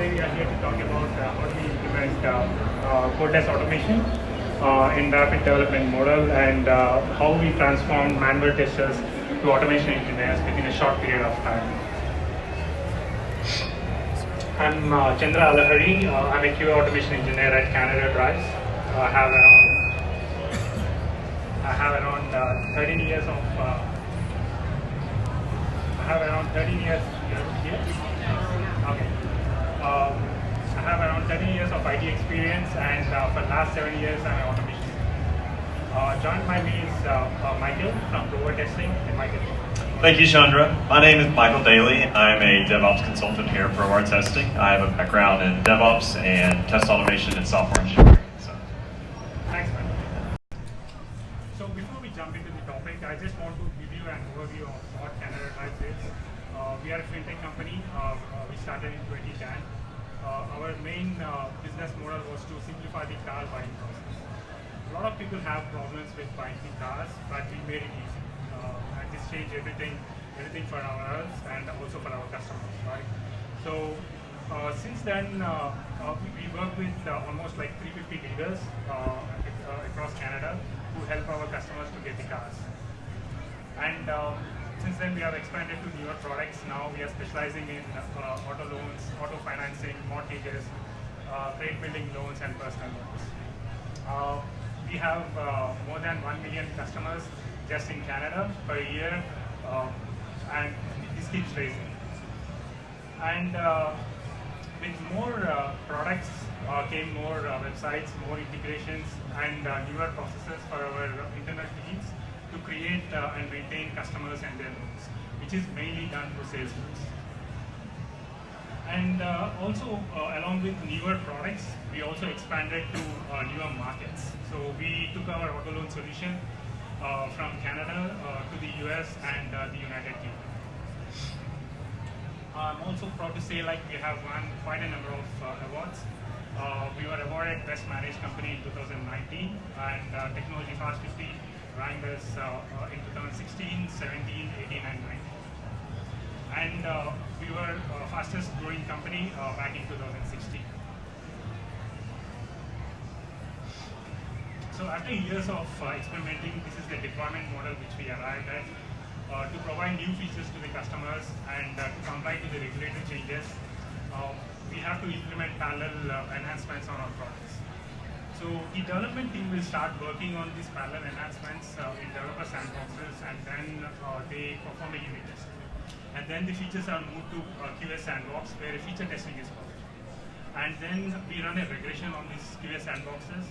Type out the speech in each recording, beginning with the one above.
today we are here to talk about how do we implement codeless automation in rapid development model and how we transform manual testers to automation engineers within a short period of time. I'm Chandra Alahari. I'm a QA automation engineer at Canada Drives. I have around 13 years of I have around 13 years here. Okay. I have around 13 years of IT experience, and for the last 7 years I'm an automation. Joined by me is Michael from Provar testing. Hey, Michael. Thank you, Chandra. My name is Michael Dailey. I'm a DevOps consultant here at Provar Testing. I have a background in DevOps and test automation and software engineering. Thanks, man. So before we jump into the topic, I just want to give you an overview of what Canada Drives is. We are a fintech company. We started in 2010. Our main business model was to simplify the car buying process. A lot of people have problems with buying the cars, but we made it easy. And this changed everything for us and also for our customers, right? So since then, we work with almost like 350 dealers across Canada who help our customers to get the cars. And since then, we have expanded to newer products. Now we are specializing in auto loans, auto financing, mortgages, trade building loans, and personal loans. We have more than 1 million customers just in Canada per year, and this keeps raising. And with more products came more websites, more integrations, and newer processes for our internal teams to create and maintain customers and their loans, which is mainly done through Salesforce. And also, along with newer products, we also expanded to newer markets. So we took our auto loan solution from Canada to the US and the United Kingdom. I'm also proud to say we have won quite a number of awards. We were awarded Best Managed Company in 2019, and Technology Fast 50 ranked us in 2016, 17, 18, and 19. And we were fastest growing company back in 2016. So after years of experimenting, this is the deployment model which we arrived at to provide new features to the customers and to comply to the regulatory changes. We have to implement parallel enhancements on our products. So the development team will start working on these parallel enhancements in developer sandboxes, and then they perform a unit test. And then the features are moved to QA Sandbox, where feature testing is performed. And then we run a regression on these QA sandboxes,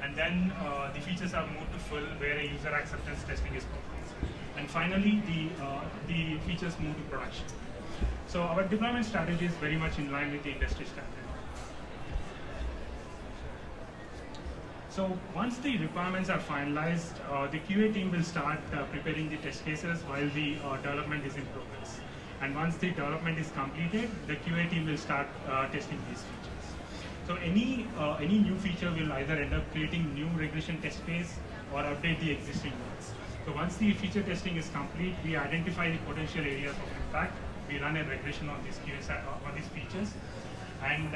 and then the features are moved to full, where a user acceptance testing is performed. And finally, the features move to production. So our deployment strategy is very much in line with the industry standard. So once the requirements are finalized, the QA team will start preparing the test cases while the development is in progress. And once the development is completed, the QA team will start testing these features. So any new feature will either end up creating new regression test case or update the existing ones. So once the feature testing is complete, we identify the potential areas of impact. We run a regression on these features, and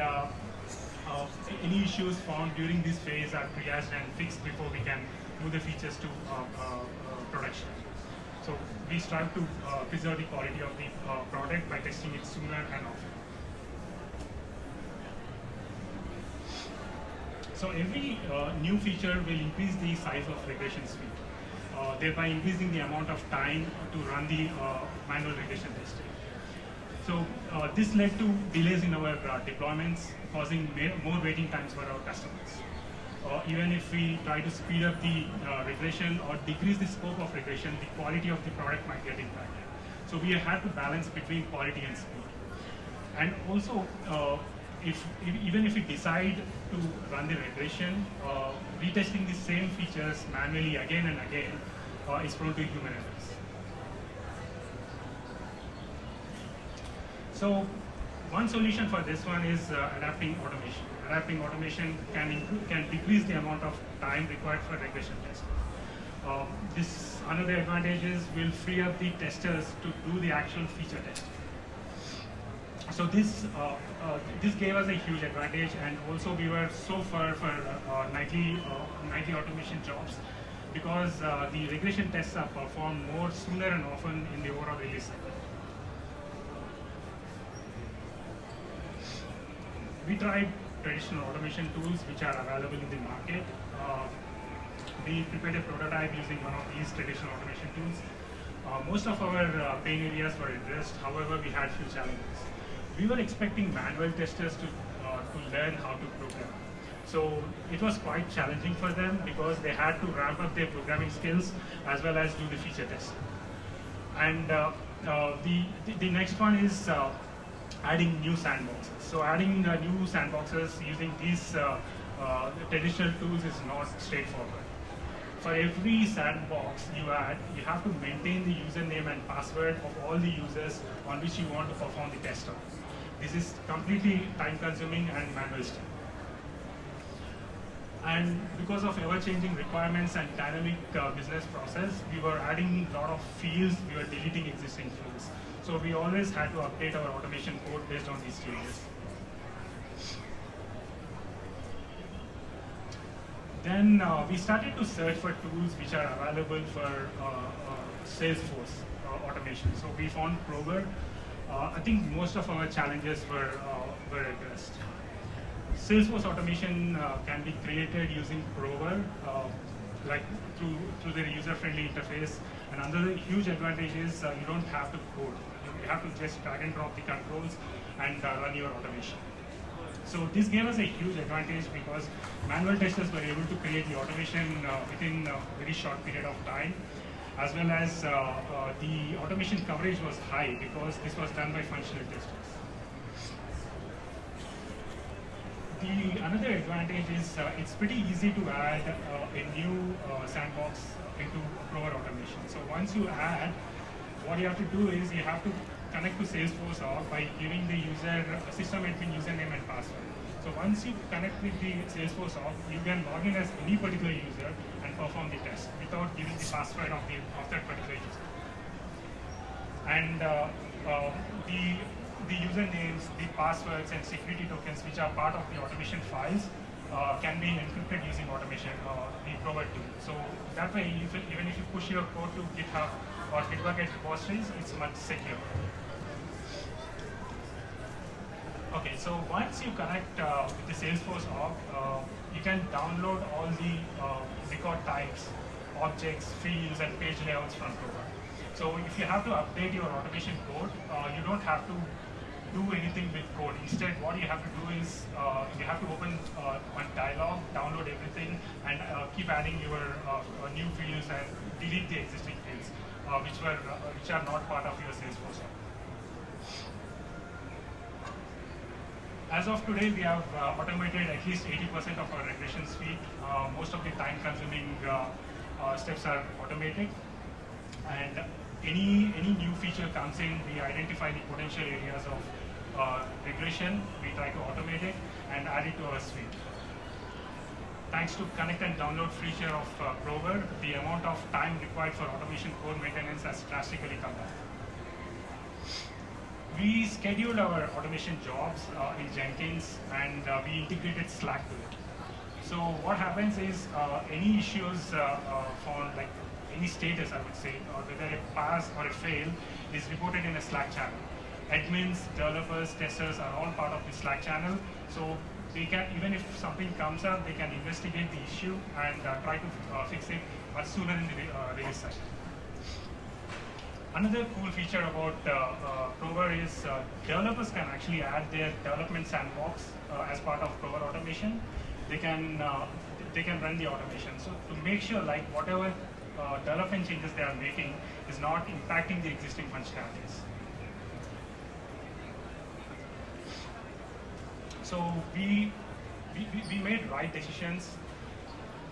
any issues found during this phase are triaged and fixed before we can move the features to production. So we strive to preserve the quality of the product by testing it sooner and often. So every new feature will increase the size of regression suite, thereby increasing the amount of time to run the manual regression testing. So this led to delays in our deployments, causing more waiting times for our customers. Even if we try to speed up the regression or decrease the scope of regression, the quality of the product might get impacted. So we have to balance between quality and speed. And also, even if we decide to run the regression, retesting the same features manually again and again is prone to human errors. So one solution for this one is adapting automation. Adapting automation can decrease the amount of time required for regression testing. This another advantage is will free up the testers to do the actual feature testing. So this gave us a huge advantage, and also we were so far for nightly automation jobs, because the regression tests are performed more sooner and often in the overall release cycle. We tried traditional automation tools which are available in the market. We prepared a prototype using one of these traditional automation tools. Most of our pain areas were addressed. However, we had few challenges. We were expecting manual testers to learn how to program. So it was quite challenging for them because they had to ramp up their programming skills as well as do the feature testing. And the next one is adding new sandboxes. So adding new sandboxes using these traditional tools is not straightforward. For every sandbox you add, you have to maintain the username and password of all the users on which you want to perform the test on. This is completely time-consuming and manual step. And because of ever-changing requirements and dynamic business process, we were adding a lot of fields, we were deleting existing fields. So we always had to update our automation code based on these changes. Then we started to search for tools which are available for Salesforce automation. So we found Provar. I think most of our challenges were addressed. Salesforce automation can be created using Provar, like through their user-friendly interface. And another huge advantage is you don't have to code. You have to just drag and drop the controls and run your automation. So this gave us a huge advantage because manual testers were able to create the automation within a very short period of time, as well as the automation coverage was high because this was done by functional testers. Another advantage is it's pretty easy to add a new sandbox into Provar automation. So once you add, what you have to do is you have to connect to Salesforce by giving the user system admin username and password. So once you connect with the Salesforce you can log in as any particular user and perform the test without giving the password of that particular user. And the usernames, the passwords, and security tokens, which are part of the automation files, can be encrypted using automation, the Provar tool. So that way, even if you push your code to GitHub or Bitbucket repositories, it's much secure. Okay, so once you connect with the Salesforce org, you can download all the record types, objects, fields, and page layouts from Provar. So if you have to update your automation code, you don't have to do anything with code. Instead, what you have to do is you have to open one dialog, download everything, and keep adding your new fields and delete the existing fields, which are not part of your Salesforce. As of today, we have automated at least 80% of our regression suite. Most of the time-consuming steps are automated, and any new feature comes in, we identify the potential areas of regression, we try to automate it and add it to our suite. Thanks to connect and download feature of Provar, the amount of time required for automation code maintenance has drastically come down. We scheduled our automation jobs in Jenkins, and we integrated Slack to it. So what happens is any issues found, like any status, I would say, or whether a pass or a fail, is reported in a Slack channel. Admins, developers, testers are all part of the Slack channel, so they can, even if something comes up, they can investigate the issue and try to fix it much sooner in the release cycle. Another cool feature about Provar is developers can actually add their development sandbox as part of Provar automation. They can run the automation. So to make sure, like, whatever development changes they are making is not impacting the existing functionalities. So we made right decisions.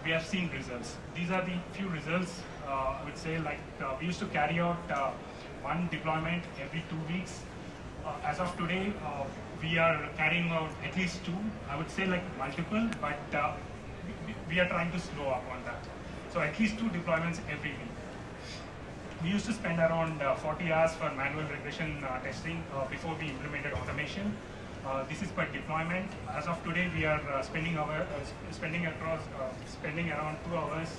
We have seen results. These are the few results. I would say, like, we used to carry out one deployment every 2 weeks. As of today, we are carrying out at least 2. I would say, like, multiple, but we are trying to slow up on that. So at least 2 deployments every week. We used to spend around 40 hours for manual regression testing before we implemented automation. This is per deployment. As of today, we are spending around 2 hours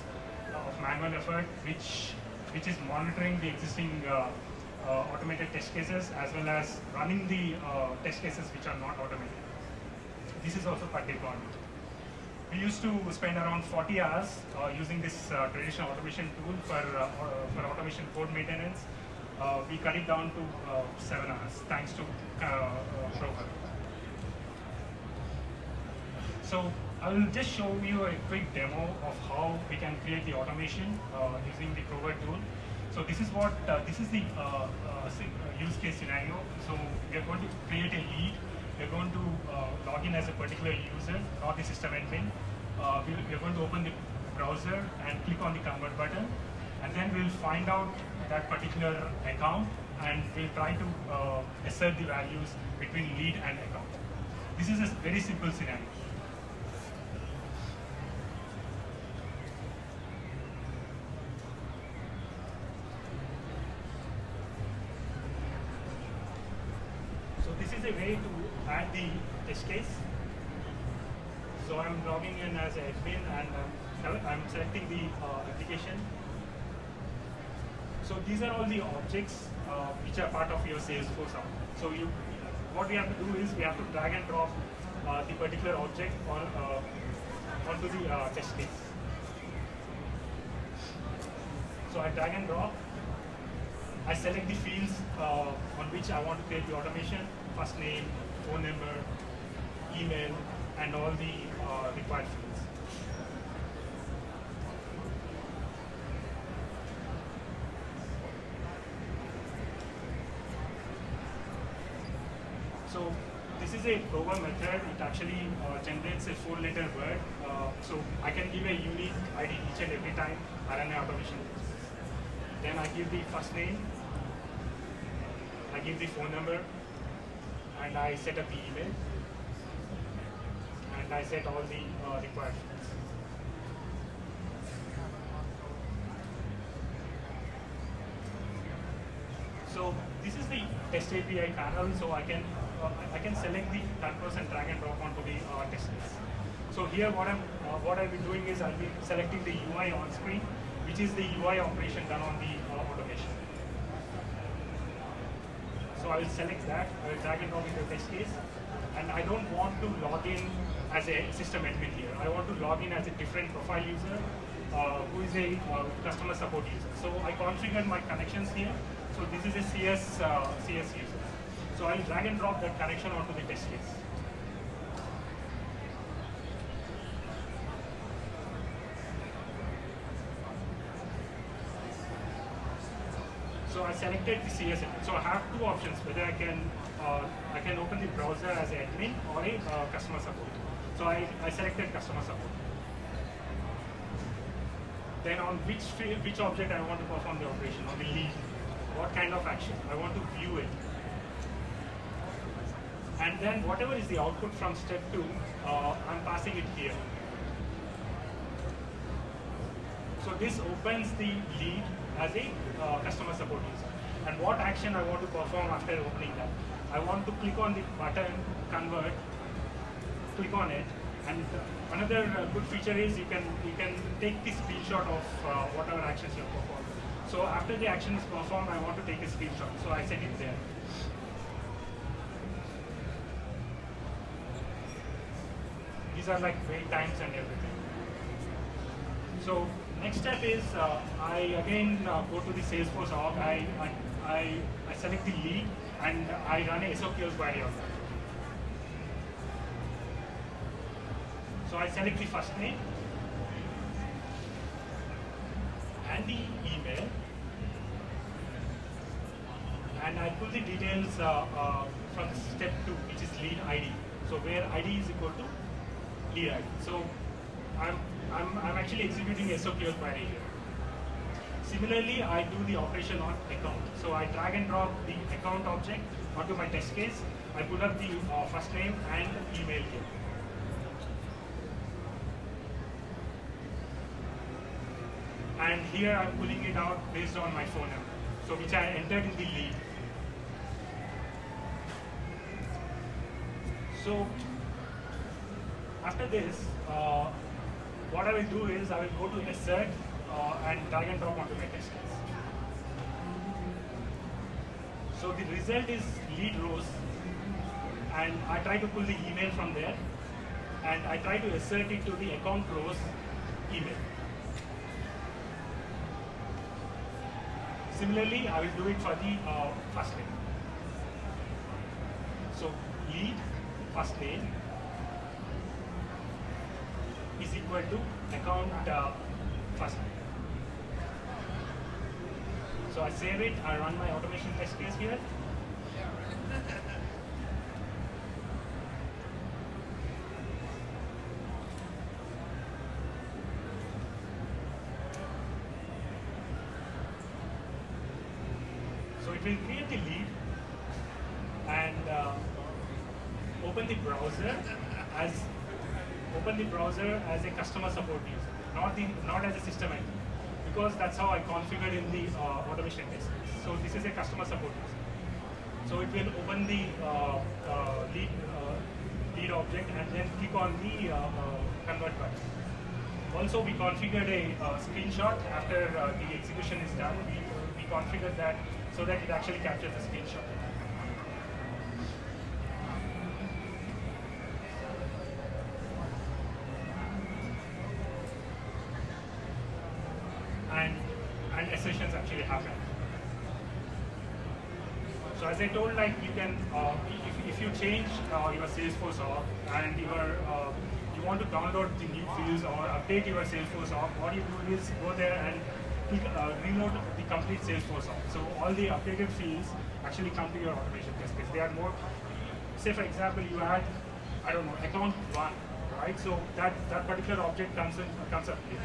of manual effort, which is monitoring the existing automated test cases as well as running the test cases which are not automated. This is also per deployment. We used to spend around 40 hours using this traditional automation tool for automation code maintenance. We cut it down to 7 hours thanks to Provar. So I will just show you a quick demo of how we can create the automation using the Provar tool. So this is the use case scenario. So we are going to create a lead. We are going to log in as a particular user, not the system admin. We are going to open the browser and click on the convert button, and then we'll find out that particular account and we'll try to assert the values between lead and account. This is a very simple scenario. This is a way to add the test case. So I'm logging in as an admin and I'm selecting the application. So these are all the objects which are part of your Salesforce account. So what we have to do is we have to drag and drop the particular object onto the test case. So I drag and drop. I select the fields on which I want to create the automation: first name, phone number, email, and all the required fields. So this is a Provar method. It actually generates a 4-letter word. So I can give a unique ID each and every time I run an automation. Then I give the first name, I give the phone number, and I set up the email, and I set all the required fields. So this is the test API panel. So I can select the controls and drag and drop onto the test case. So here what I'll be doing is I'll be selecting the UI on screen, which is the UI operation done on the automation. So I will select that, I will drag and drop into the test case, and I don't want to log in as a system admin here. I want to log in as a different profile user who is a customer support user. So I configured my connections here. So this is a CS user. So I will drag and drop that connection onto the test case. So I selected the CS admin. So I have two options: whether I can open the browser as an admin or a customer support. So I selected customer support. Then on which object I want to perform the operation, on the lead, what kind of action I want to view it, and then whatever is the output from step 2, I'm passing it here. So this opens the lead as a customer support user. And what action I want to perform after opening that? I want to click on the button, convert, click on it, and another good feature is you can take the screenshot of whatever actions you have performed. So after the action is performed, I want to take a screenshot. So I set it there. These are like wait times and everything. So next step is I again go to the Salesforce org. I select the lead and I run a SOQL query on that. So I select the first name and the email, and I pull the details from step 2, which is lead ID. So where ID is equal to lead ID. So I'm actually executing SOQL query here. Similarly, I do the operation on account. So I drag and drop the account object onto my test case. I pull up the first name and email here. And here I'm pulling it out based on my phone number. so which I entered in the lead. So after this, what I will do is I will go to assert and drag and drop onto my test case. So the result is lead rows, and I try to pull the email from there, and I try to assert it to the account rows email. Similarly, I will do it for the first name. So lead first name is equal to account first name. So I save it, I run my automation test case here. So it will create the lead and open the browser as a customer support user, not as a system admin, because that's how I configured in the automation test case. So this is a customer support user. So it will open the lead object and then click on the convert button. Also, we configured a screenshot after the execution is done. We configured that so that it actually captures the screenshot. And assertions actually happen. So as I told, like you can, if you change your Salesforce org and you want to download the new fields or update your Salesforce org, what you do is go there and reload the complete Salesforce org. So all the updated fields actually come to your automation test case. They are more, say for example, you had, I don't know, account 1, right? So that particular object comes up here.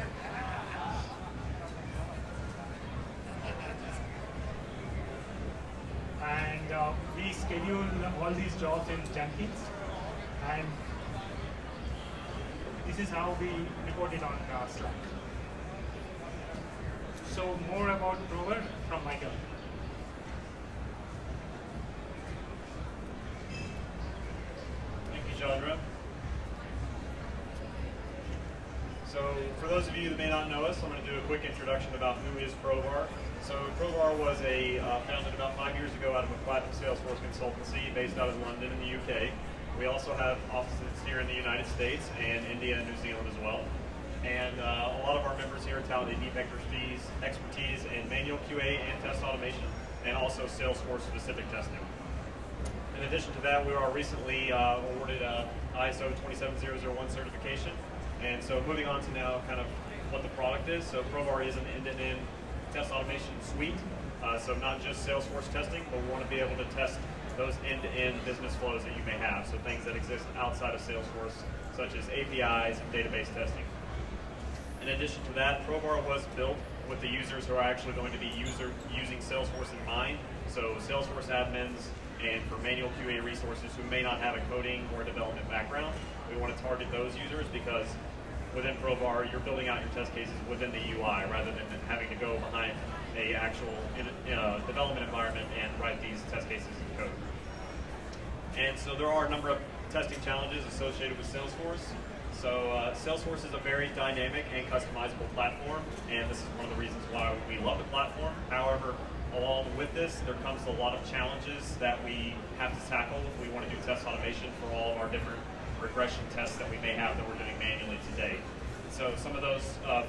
And we schedule all these jobs in Jenkins, and this is how we report it on Slack. So more about Provar from Michael. Thank you, Chandra. So for those of you that may not know us, I'm going to do a quick introduction about who is Provar. So Provar was founded about 5 years ago out of a platinum Salesforce consultancy based out of London in the UK. We also have offices here in the United States and India and New Zealand as well. And a lot of our members here touted deep expertise in manual QA and test automation, and also Salesforce specific testing. In addition to that, we were recently awarded ISO 27001 certification. And so moving on to now kind of what the product is. So Provar is an end-to-end test automation suite. So not just Salesforce testing, but we want to be able to test those end-to-end business flows that you may have. So things that exist outside of Salesforce, such as APIs and database testing. In addition to that, Provar was built with the users who are actually going to be using Salesforce in mind. So Salesforce admins and for manual QA resources who may not have a coding or development background. We want to target those users because within Provar, you're building out your test cases within the UI rather than having to go behind a actual development environment and write these test cases in code. And so there are a number of testing challenges associated with Salesforce. So Salesforce is a very dynamic and customizable platform, and this is one of the reasons why we love the platform. However, along with this, there comes a lot of challenges that we have to tackle if we want to do test automation for all of our different regression tests that we may have that we're doing manually today. So some of those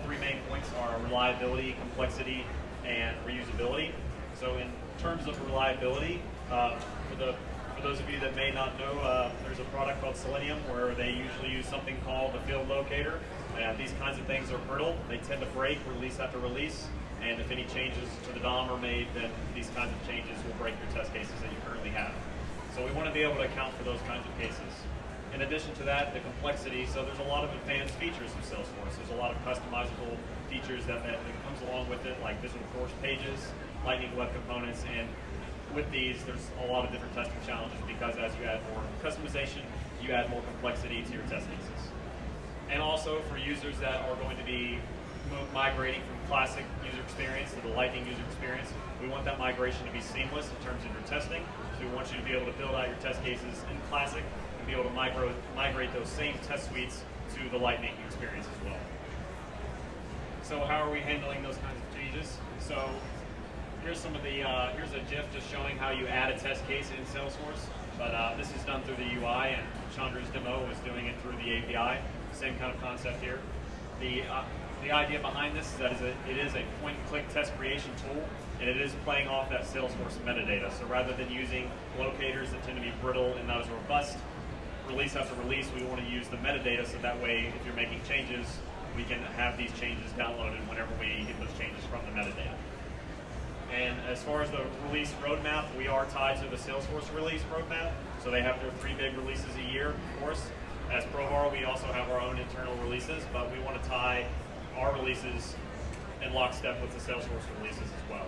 three main points are reliability, complexity, and reusability. So in terms of reliability, for those of you that may not know, there's a product called Selenium where they usually use something called the field locator. These kinds of things are brittle. They tend to break release after release. And if any changes to the DOM are made, then these kinds of changes will break your test cases that you currently have. So we want to be able to account for those kinds of cases. In addition to that, the complexity, so there's a lot of advanced features of Salesforce. There's a lot of customizable features that comes along with it, like visual force pages, lightning web components, and with these, there's a lot of different testing challenges because as you add more customization, you add more complexity to your test cases. And also for users that are going to be migrating from classic user experience to the Lightning user experience. We want that migration to be seamless in terms of your testing. So we want you to be able to build out your test cases in classic and be able to migrate those same test suites to the Lightning experience as well. So how are we handling those kinds of changes? So here's some of the, here's a GIF just showing how you add a test case in Salesforce. But this is done through the UI, and Chandra's demo was doing it through the API. Same kind of concept here. The idea behind this is that it is a point-and-click test creation tool, and it is playing off that Salesforce metadata. So rather than using locators that tend to be brittle and not as robust, release after release, we want to use the metadata so that way, if you're making changes, we can have these changes downloaded whenever we get those changes from the metadata. And as far as the release roadmap, we are tied to the Salesforce release roadmap. So they have their 3 big releases a year, of course. As Provar, we also have our own internal releases, but we want to tie our releases in lockstep with the Salesforce releases as well.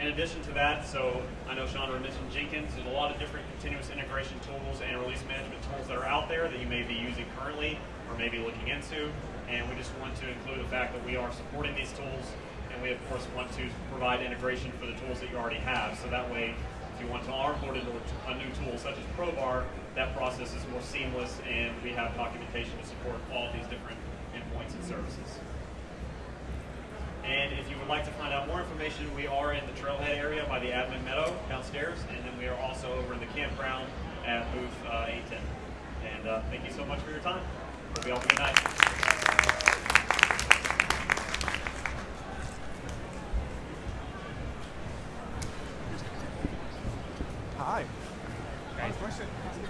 In addition to that, so I know Chandra mentioned Jenkins. There's a lot of different continuous integration tools and release management tools that are out there that you may be using currently or maybe looking into. And we just want to include the fact that we are supporting these tools, and we of course want to provide integration for the tools that you already have. So that way, if you want to onboard a new tool such as Provar, that process is more seamless, and we have documentation to support all of these different endpoints and services. And if you would like to find out more information, we are in the Trailhead area by the admin meadow downstairs, and then we are also over in the campground at booth 810. And thank you so much for your time. Hope you all have a good night.